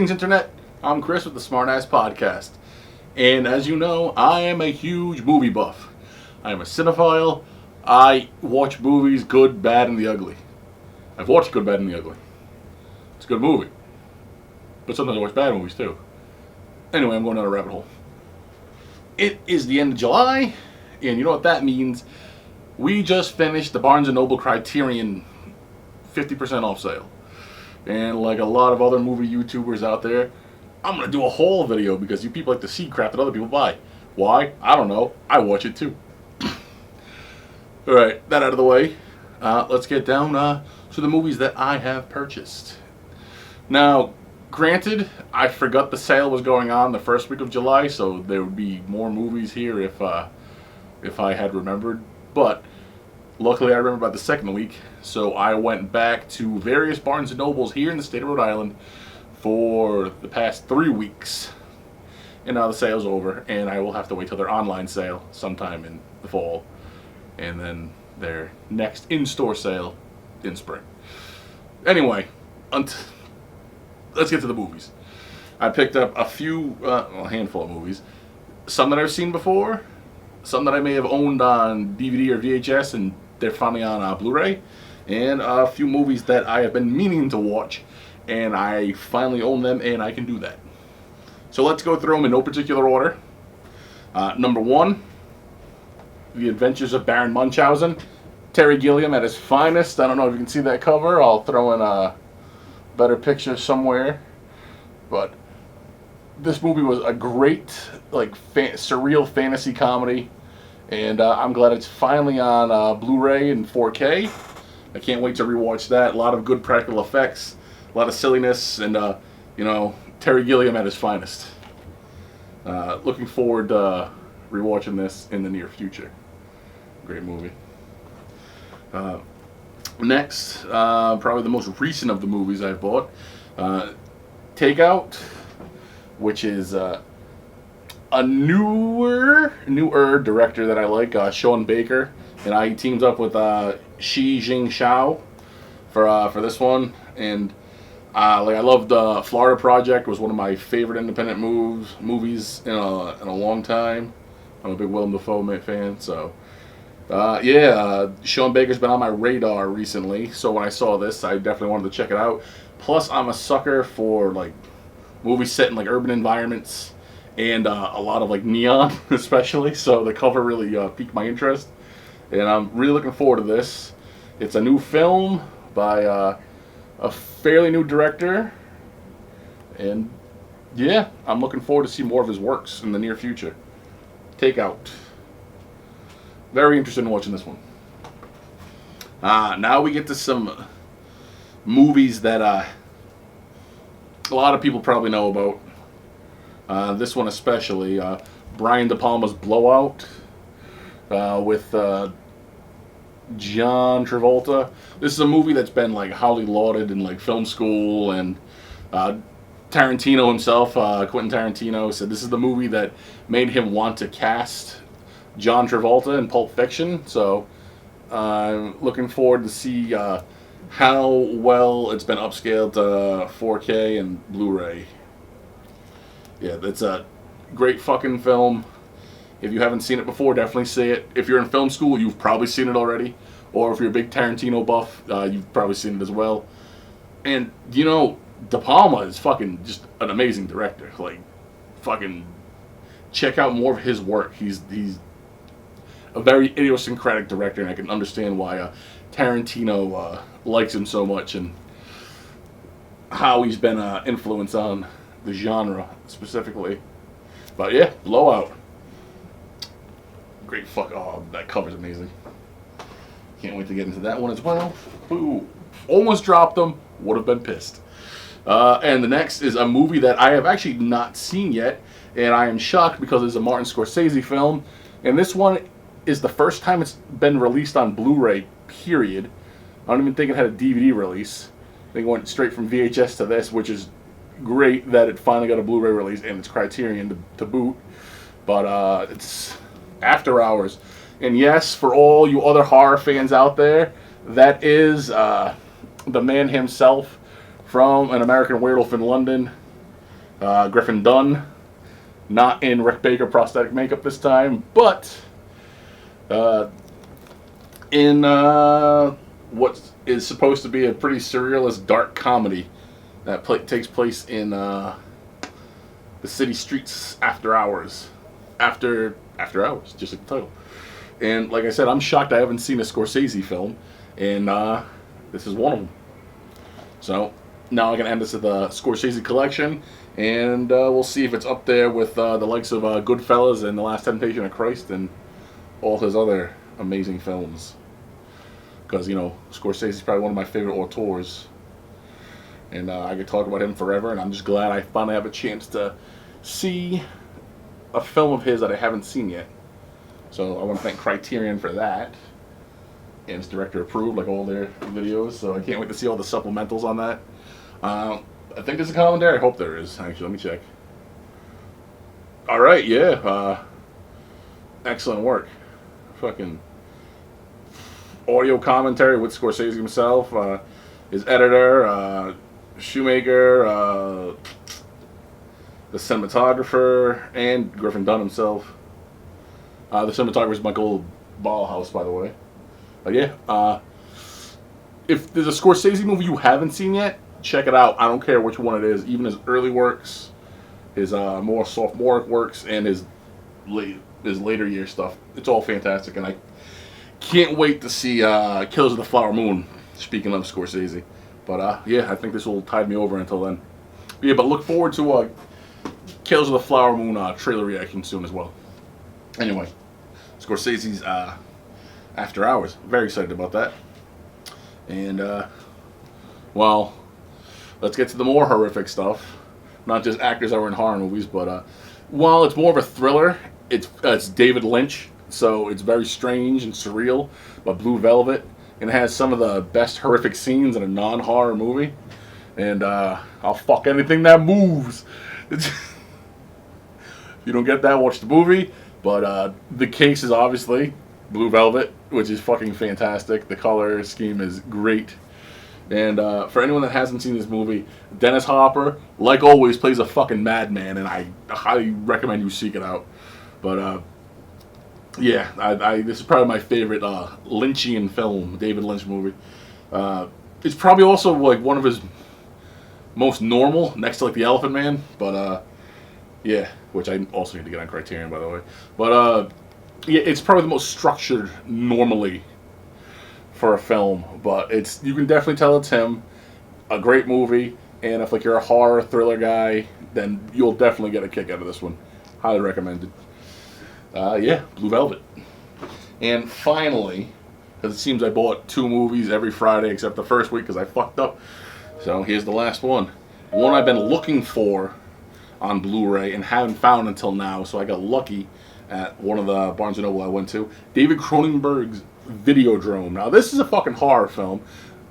Greetings, Internet. I'm Chris with the SmartAssPodCast. And as you know, I am a huge movie buff. I am a cinephile. I watch movies, good, bad, and the ugly. I've watched Good, Bad, and the Ugly. It's a good movie. But sometimes I watch bad movies, too. Anyway, I'm going down a rabbit hole. It is the end of July, and you know what that means. We just finished the Barnes & Noble Criterion 50% off sale. And like a lot of other movie YouTubers out there, I'm going to do a whole video because you people like to see crap that other people buy. Why? I don't know. I watch it too. Alright, that out of the way. Let's get down to the movies that I have purchased. Now, granted, I forgot the sale was going on the first week of July, so there would be more movies here if I had remembered. But luckily, I remember about the second week, so I went back to various Barnes & Nobles here in the state of Rhode Island for the past 3 weeks. And now the sale's over, and I will have to wait till their online sale sometime in the fall, and then their next in-store sale in spring. Anyway, let's get to the movies. I picked up a handful of movies. Some that I've seen before, some that I may have owned on DVD or VHS, and they're finally on Blu-ray, and a few movies that I have been meaning to watch, and I finally own them, and I can do that. So let's go through them in no particular order. Number 1, The Adventures of Baron Munchausen. Terry Gilliam at his finest. I don't know if you can see that cover. I'll throw in a better picture somewhere. But this movie was a great, surreal fantasy comedy. And I'm glad it's finally on Blu-ray and 4K. I can't wait to rewatch that. A lot of good practical effects, a lot of silliness, and Terry Gilliam at his finest. Looking forward to rewatching this in the near future. Great movie. Next, probably the most recent of the movies I've bought, Takeout, which is a newer director that I like, Sean Baker, and he teams up with Shi Jing Shao for this one. And I loved Florida Project. Was one of my favorite independent movies in a long time. I'm a big Willem Dafoe fan, so Sean Baker's been on my radar recently. So when I saw this, I definitely wanted to check it out. Plus, I'm a sucker for movies set in urban environments and a lot of neon, especially. So the cover really piqued my interest, and I'm really looking forward to this. It's a new film by a fairly new director, and I'm looking forward to see more of his works in the near future. Takeout. Very interested in watching this one. Now we get to some movies that a lot of people probably know about. This one especially, Brian De Palma's Blowout, with John Travolta. This is a movie that's been highly lauded in film school, and Tarantino himself, Quentin Tarantino, said this is the movie that made him want to cast John Travolta in Pulp Fiction. So I'm looking forward to see how well it's been upscaled to 4K and Blu-ray. Yeah, it's a great fucking film. If you haven't seen it before, definitely see it. If you're in film school, you've probably seen it already. Or if you're a big Tarantino buff, you've probably seen it as well. And, De Palma is fucking just an amazing director. Fucking check out more of his work. He's a very idiosyncratic director, and I can understand why Tarantino likes him so much, and how he's been an influence on the genre specifically. But yeah, Blowout. Great that cover's amazing. Can't wait to get into that one as well. Ooh, almost dropped them. Would have been pissed. And the next is a movie that I have actually not seen yet, and I am shocked because it's a Martin Scorsese film. And this one is the first time it's been released on Blu-ray, period. I don't even think it had a DVD release. I think it went straight from VHS to this, which is great that it finally got a Blu-ray release, and it's Criterion to boot. But it's After Hours. And yes, for all you other horror fans out there, that is the man himself from An American Werewolf in London. Griffin Dunn, not in Rick Baker prosthetic makeup this time, but in what is supposed to be a pretty surrealist dark comedy that takes place in the city streets after hours. After hours, just like the title. And like I said, I'm shocked I haven't seen a Scorsese film, and this is one of them. So now I can add this to the Scorsese collection, and we'll see if it's up there with the likes of Goodfellas and The Last Temptation of Christ and all his other amazing films. Because, you know, Scorsese is probably one of my favorite auteurs. And I could talk about him forever, and I'm just glad I finally have a chance to see a film of his that I haven't seen yet. So I want to thank Criterion for that. And it's director approved, like all their videos. So I can't wait to see all the supplementals on that. I think there's a commentary. I hope there is. Actually, let me check. All right, yeah. Excellent work. Fucking audio commentary with Scorsese himself, his editor, Shoemaker, the cinematographer, and Griffin Dunn himself. The cinematographer is Michael Ballhaus, by the way. But yeah, if there's a Scorsese movie you haven't seen yet, check it out. I don't care which one it is, even his early works, his more sophomoric works, and his later year stuff. It's all fantastic, and I can't wait to see Killers of the Flower Moon, speaking of Scorsese. But yeah, I think this will tide me over until then. But yeah, but look forward to Killers of the Flower Moon trailer reaction soon as well. Anyway, Scorsese's After Hours. Very excited about that. And, well, let's get to the more horrific stuff. Not just actors that were in horror movies, but while it's more of a thriller, it's David Lynch, so it's very strange and surreal, but Blue Velvet, and it has some of the best horrific scenes in a non-horror movie. And I'll fuck anything that moves. If you don't get that, watch the movie. But the case is obviously Blue Velvet, which is fucking fantastic. The color scheme is great. And for anyone that hasn't seen this movie, Dennis Hopper, like always, plays a fucking madman, and I highly recommend you seek it out. But yeah, this is probably my favorite Lynchian film, David Lynch movie. It's probably also like one of his most normal, next to like The Elephant Man. But yeah, which I also need to get on Criterion, by the way. But yeah, it's probably the most structured normally for a film, but you can definitely tell it's him. A great movie, and if like you're a horror thriller guy, then you'll definitely get a kick out of this one. Highly recommended. Yeah, Blue Velvet. And finally, because it seems I bought 2 movies every Friday except the first week because I fucked up. So here's the last one. One I've been looking for on Blu-ray and haven't found until now, so I got lucky at one of the Barnes & Noble I went to. David Cronenberg's Videodrome. Now, this is a fucking horror film.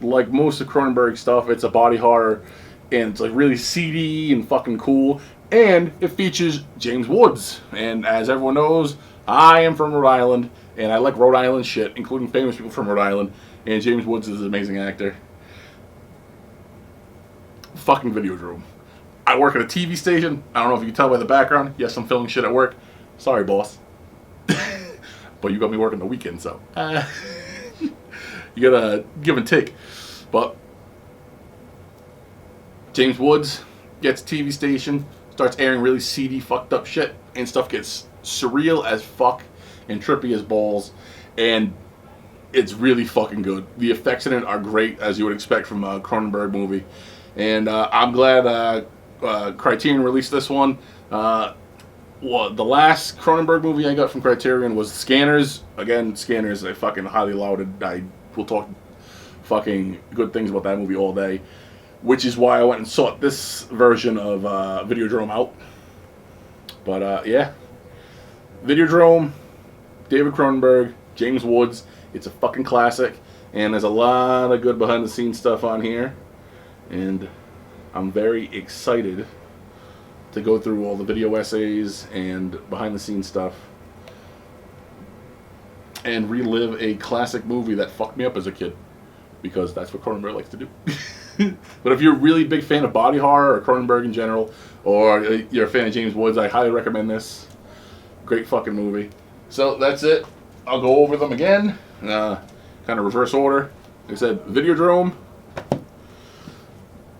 Like most of Cronenberg's stuff, it's a body horror, and it's like really seedy and fucking cool. And it features James Woods. And as everyone knows, I am from Rhode Island, and I like Rhode Island shit, including famous people from Rhode Island. And James Woods is an amazing actor. Fucking Videodrome. I work at a TV station. I don't know if you can tell by the background. Yes, I'm filming shit at work. Sorry, boss. But you got me working the weekend, so you gotta give and take. But James Woods gets a TV station, starts airing really seedy, fucked up shit, and stuff gets surreal as fuck and trippy as balls, and it's really fucking good. The effects in it are great, as you would expect from a Cronenberg movie, and I'm glad Criterion released this one. Well, the last Cronenberg movie I got from Criterion was Scanners. Again, Scanners, I fucking highly lauded. I will talk fucking good things about that movie all day, which is why I went and sought this version of Videodrome out. But yeah, Videodrome, David Cronenberg, James Woods. It's a fucking classic, and there's a lot of good behind-the-scenes stuff on here, and I'm very excited to go through all the video essays and behind-the-scenes stuff and relive a classic movie that fucked me up as a kid. because that's what Cronenberg likes to do. But if you're a really big fan of body horror or Cronenberg in general, or you're a fan of James Woods, I highly recommend this. Great fucking movie. So that's it. I'll go over them again, kind of reverse order. Like I said, Videodrome.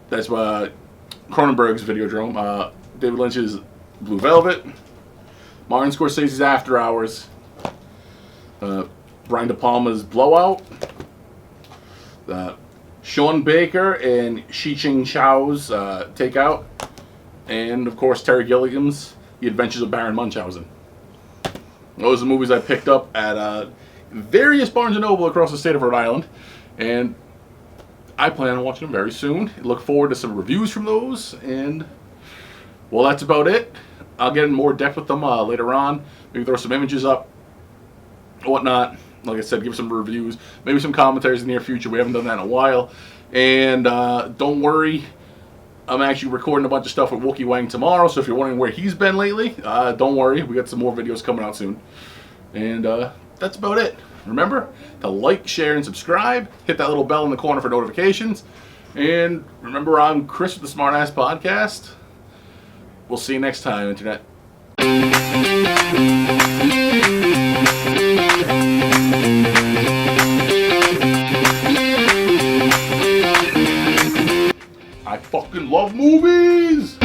That's Cronenberg's Videodrome. David Lynch's Blue Velvet. Martin Scorsese's After Hours. Brian De Palma's Blowout. Sean Baker and Shi-Ching Chow's Takeout. And, of course, Terry Gilliam's The Adventures of Baron Munchausen. Those are the movies I picked up at various Barnes & Noble across the state of Rhode Island. And I plan on watching them very soon. Look forward to some reviews from those. And, well, that's about it. I'll get in more depth with them later on. Maybe throw some images up, whatnot. Like I said, give some reviews, maybe some commentaries in the near future. We haven't done that in a while. And don't worry, I'm actually recording a bunch of stuff with Wookie Wang tomorrow, so if you're wondering where he's been lately, don't worry. We got some more videos coming out soon. And that's about it. Remember to like, share, and subscribe. Hit that little bell in the corner for notifications. And remember, I'm Chris with the Smart Ass Podcast. We'll see you next time, Internet. I fucking love movies!